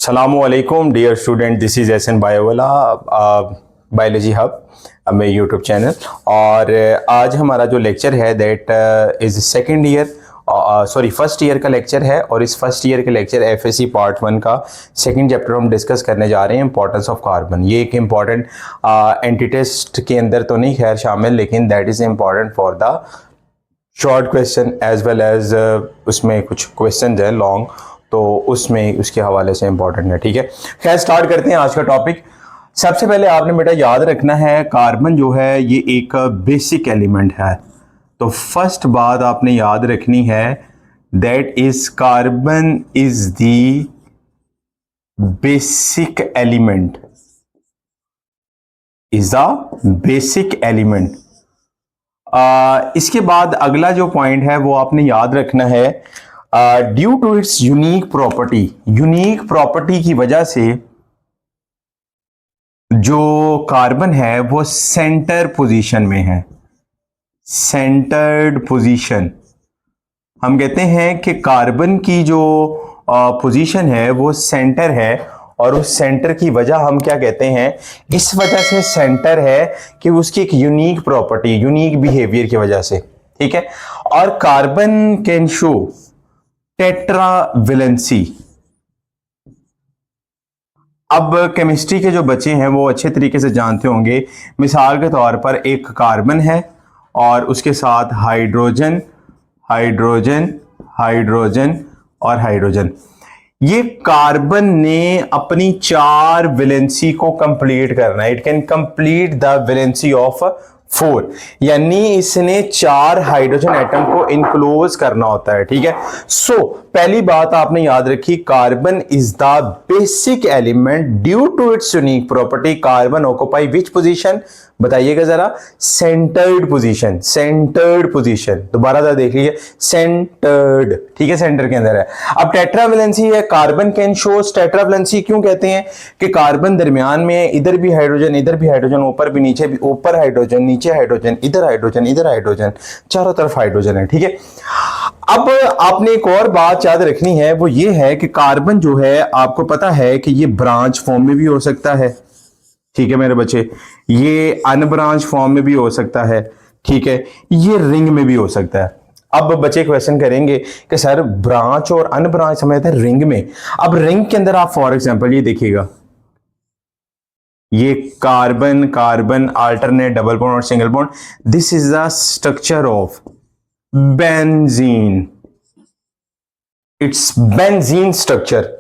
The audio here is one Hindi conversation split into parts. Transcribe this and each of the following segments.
Assalamualaikum dear student, this is SN Biovala biology hub मेरे यूट्यूब चैनल। और आज हमारा जो लेक्चर है that is second year first year का लेक्चर है। और इस फर्स्ट ईयर के लेक्चर एफएससी पार्ट 1 का सेकंड चैप्टर हम डिस्कस करने जा रहे हैं, इंपॉर्टेंस ऑफ कार्बन। ये एक इम्पॉर्टेंट एंटी टेस्ट के अंदर तो नहीं खैर शामिल, लेकिन that is important for the short question as well as उसमें कुछ क्वेश्चन है लॉन्ग, तो उसमें उसके हवाले से इंपॉर्टेंट है। ठीक है, खैर स्टार्ट करते हैं आज का टॉपिक। सबसे पहले आपने बेटा याद रखना है कार्बन जो है ये एक बेसिक एलिमेंट है। तो फर्स्ट बात आपने याद रखनी है that is carbon is the basic element, is the basic element. इसके बाद अगला जो पॉइंट है वो आपने याद रखना है due to its unique property की वजह से जो कार्बन है वो सेंटर पोजीशन में है। सेंटर्ड पोजीशन, हम कहते हैं कि कार्बन की जो पोजीशन है वो सेंटर है, और उस सेंटर की वजह हम क्या कहते हैं, इस वजह से सेंटर है कि उसकी एक यूनिक प्रॉपर्टी, यूनिक बिहेवियर की वजह से। ठीक है, और कार्बन कैन शो टेट्रावेलेंसी। अब केमिस्ट्री के जो बच्चे हैं वो अच्छे तरीके से जानते होंगे, मिसाल के तौर पर एक कार्बन है और उसके साथ हाइड्रोजन, हाइड्रोजन, हाइड्रोजन और हाइड्रोजन। ये कार्बन ने अपनी 4 वैलेंसी को कंप्लीट करना है। It can complete the valency of 4, यानी इसने 4 हाइड्रोजन एटम को इनक्लोज करना होता है। ठीक है, सो पहली बात आपने याद रखी, carbon is the basic element due to its unique property. Carbon occupy which position, बताइएगा जरा, सेंटर्ड पोजीशन। सेंटर्ड पोजीशन दोबारा जरा देख लीजिए, सेंटर्ड। ठीक है, सेंटर के अंदर है। अब टेट्रावेलेंसी है, कार्बन कैन शोज टेट्रावेलेंसी। क्यों कहते हैं कि कार्बन दरमियान में, इधर भी हाइड्रोजन, इधर भी हाइड्रोजन, ऊपर भी नीचे भी, ऊपर हाइड्रोजन, नीचे हाइड्रोजन, इधर हाइड्रोजन, इधर हाइड्रोजन, चारों तरफ हाइड्रोजन है। ठीक है, अब आपने एक और बात याद रखनी है, वो ये है कि कार्बन जो है आपको पता है कि ये ब्रांच फॉर्म में भी हो सकता है। ठीक है मेरे बच्चे, ये अनब्रांच फॉर्म में भी हो सकता है। ठीक है, ये रिंग में भी हो सकता है। अब बच्चे क्वेश्चन करेंगे कि सर ब्रांच और अनब्रांच समझते हैं रिंग में। अब रिंग के अंदर आप फॉर एग्जांपल ये देखिएगा, ये carbon carbon alternate double bond और single bond, this is the structure of benzene. It's benzene structure.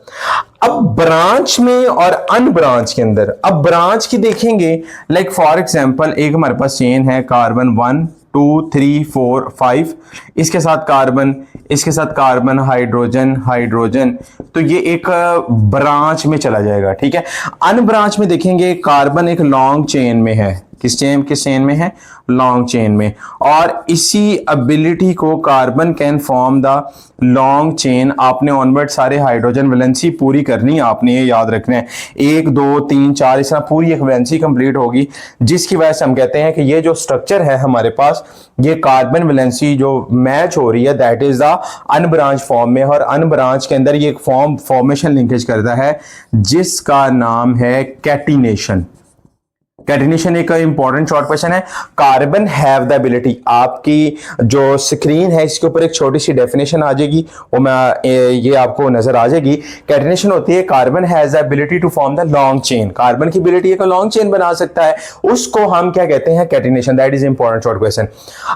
अब ब्रांच में और अनब्रांच के अंदर, अब ब्रांच की देखेंगे, लाइक फॉर एग्जांपल एक हमारे पास चेन है कार्बन 1 2 3 4 5, इसके साथ कार्बन, इसके साथ कार्बन, हाइड्रोजन, हाइड्रोजन, तो ये एक ब्रांच में चला जाएगा। ठीक है, अनब्रांच में देखेंगे कार्बन एक लॉन्ग चेन में है। किस चेन में है, लॉन्ग चेन में। और इसी एबिलिटी को carbon can form the long chain. आपने ऑनवर्ड सारे हाइड्रोजन वैलेंसी पूरी करनी है, आपने ये याद रखना है, 1 2 3 4 इस तरह पूरी एक वैलेंसी कंप्लीट होगी, जिसकी वजह से हम कहते हैं कि ये जो स्ट्रक्चर है हमारे पास, ये कार्बन वैलेंसी जो मैच हो रही है that is the unbranch form में। और अनब्रांच के अंदर ये एक फॉर्मेशन लिंकेज करता है जिसका नाम है कैटिनेशन। कैटिनेशन एक इंपॉर्टेंट शॉर्ट क्वेश्चन है। कार्बन हैव द एबिलिटी, आपकी जो स्क्रीन है इसके ऊपर एक छोटी सी डेफिनेशन आ जाएगी, वो मैं ये आपको नजर आ जाएगी। कैटिनेशन होती है carbon has the ability to form the long chain. Carbon की एबिलिटी है कि लॉन्ग चेन बना सकता है, उसको हम क्या कहते हैं, catenation. That is important short question.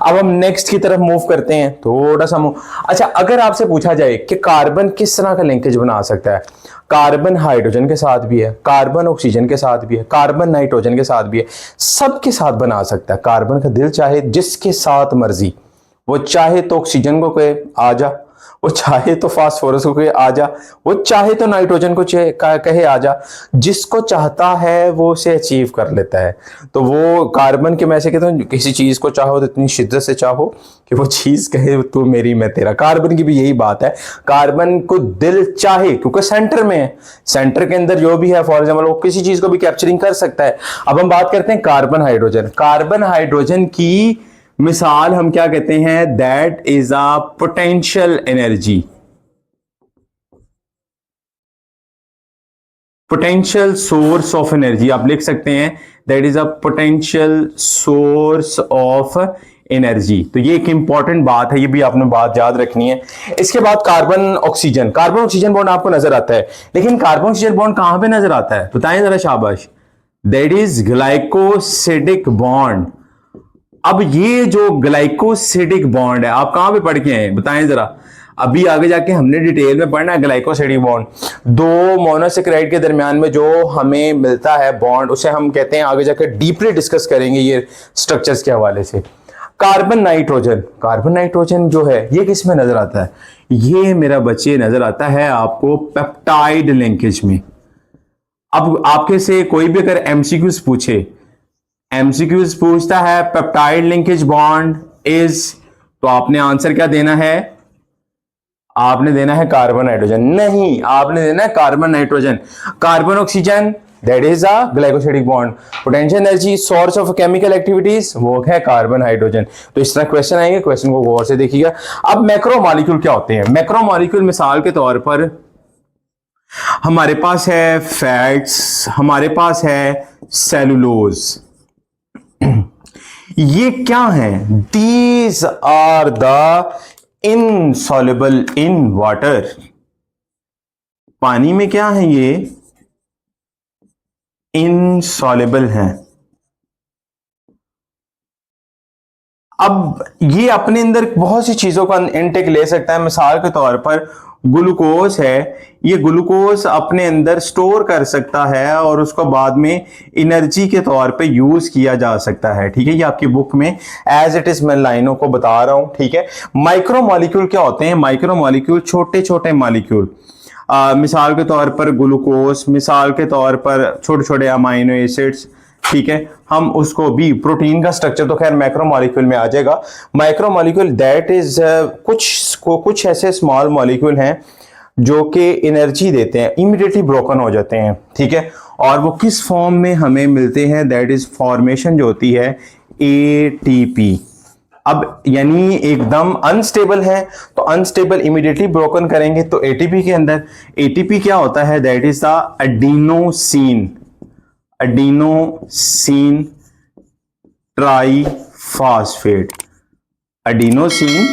अब हम नेक्स्ट की तरफ मूव करते हैं, थोड़ा सा मूव। अच्छा, अगर आपसे पूछा जाए कि कार्बन किस तरह का लिंकेज बना सकता है, कार्बन हाइड्रोजन के साथ भी है, कार्बन ऑक्सीजन के साथ भी है, कार्बन नाइट्रोजन के साथ भी है, सबके साथ बना सकता है। कार्बन का दिल चाहे जिसके साथ मर्जी, वो चाहे तो ऑक्सीजन को कहे आ जा, वो चाहे तो फास्फोरस को कहे आ जा, वो चाहे तो नाइट्रोजन को कहे आ जा, जिसको चाहता है वो उसे अचीव कर लेता है। तो वो कार्बन के, मैं ऐसे कहता हूँ, किसी चीज को चाहो तो इतनी शिद्दत से चाहो कि वो चीज कहे तू मेरी मैं तेरा। कार्बन की भी यही बात है, कार्बन को दिल चाहे, क्योंकि सेंटर में है, सेंटर के अंदर जो भी है फॉर एग्जाम्पल वो किसी चीज को भी कैप्चरिंग कर सकता है। अब हम बात करते हैं कार्बन हाइड्रोजन। कार्बन हाइड्रोजन की मिसाल हम क्या कहते हैं, that is a potential energy. Potential source of energy आप लिख सकते हैं, that is a potential source of energy. तो ये एक इंपॉर्टेंट बात है, ये भी आपने बात याद रखनी है। इसके बाद carbon oxygen, carbon oxygen bond आपको नजर आता है, लेकिन कार्बन ऑक्सीजन बॉन्ड कहां पे नजर आता है बताएं जरा, शाबाश। That is glycosidic bond. अब ये जो ग्लाइकोसिडिक बॉन्ड है आप कहां पे पढ़ के हैं बताएं जरा, अभी आगे जाके हमने डिटेल में पढ़ना है ग्लाइकोसिडिक बॉन्ड। दो मोनोसेक्राइड के दरमियान में जो हमें मिलता है बॉन्ड, उसे हम कहते हैं, आगे जाकर डीपली डिस्कस करेंगे ये स्ट्रक्चर्स के हवाले से। कार्बन नाइट्रोजन, कार्बन नाइट्रोजन जो है ये किस में नजर आता है, ये मेरा बच्चे नजर आता है आपको पेप्टाइड लिंकेज में। अब आपके से कोई भी अगर एमसीक्यूज पूछे, एमसीक्यूज पूछता है पेप्टाइड लिंकेज बॉन्ड इज, तो आपने आंसर क्या देना है, आपने देना है कार्बन नाइट्रोजन, नहीं आपने देना है carbon nitrogen. Carbon oxygen that is a glycosidic bond. Potential energy source of chemical activities वो है कार्बन हाइड्रोजन। तो इस तरह क्वेश्चन आएंगे, क्वेश्चन को गौर से देखिएगा। अब मैक्रो मॉलिक्यूल क्या होते हैं, मैक्रो मॉलिक्यूल मिसाल के तौर पर हमारे पास है फैट्स, हमारे पास है सेलुलोज, ये क्या है, these are the insoluble in water. पानी में क्या है, ये इनसॉल्युबल है। अब ये अपने अंदर बहुत सी चीजों का इनटेक ले सकता है। मिसाल के तौर पर ग्लूकोज है, ये ग्लूकोज अपने अंदर स्टोर कर सकता है और उसको बाद में एनर्जी के तौर पे यूज किया जा सकता है। ठीक है, ये आपकी बुक में एज इट इज मैं लाइनों को बता रहा हूं। ठीक है, माइक्रो मॉलिक्यूल क्या होते हैं, माइक्रो मॉलिक्यूल छोटे छोटे मॉलिक्यूल, मिसाल के तौर पर ग्लूकोज, मिसाल के तौर पर छोटे छोटे अमाइनो एसिड्स। ठीक है, हम उसको भी, प्रोटीन का स्ट्रक्चर तो खैर मैक्रो मॉलिक्यूल में आ जाएगा। माइक्रो मॉलिक्यूल दैट इज कुछ ऐसे स्मॉल मॉलिक्यूल हैं जो कि एनर्जी देते हैं, इमीडिएटली ब्रोकन हो जाते हैं। ठीक है, और वो किस फॉर्म में हमें मिलते हैं, दैट इज फॉर्मेशन जो होती है एटीपी। अब यानी एकदम अनस्टेबल है तो अनस्टेबल इमीडिएटली ब्रोकन करेंगे, तो एटीपी के अंदर एटीपी क्या होता है, that is the adenosine, adenosine triphosphate, adenosine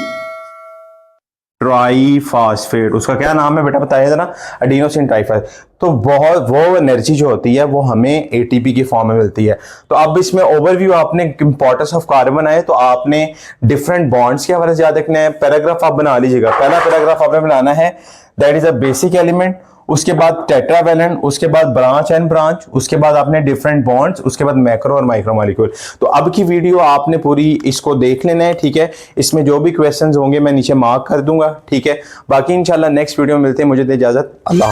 triphosphate, उसका क्या नाम है बेटा बताइए जरा, एडिनोसिन ट्राइफॉस्फेट। तो बहुत वो एनर्जी जो होती है वो हमें एटीपी की फॉर्म में मिलती है। तो अब इसमें ओवरव्यू आपने इंपॉर्टेंस ऑफ कार्बन आए तो आपने डिफरेंट बॉन्ड्स के हवाले से याद रखना है। पैराग्राफ आप बना लीजिएगा, पहला पैराग्राफ आपने बनाना है that is a basic element, उसके बाद टेट्रावैलेंट, उसके बाद ब्रांच एंड ब्रांच, उसके बाद आपने डिफरेंट बॉन्ड्स, उसके बाद मैक्रो और माइक्रो मॉलिक्यूल। तो अब की वीडियो आपने पूरी इसको देख लेना है। ठीक है, इसमें जो भी क्वेश्चंस होंगे मैं नीचे मार्क कर दूंगा। ठीक है, बाकी इंशाल्लाह नेक्स्ट वीडियो में मिलते हैं, मुझे दे इजाजत, अल्लाह।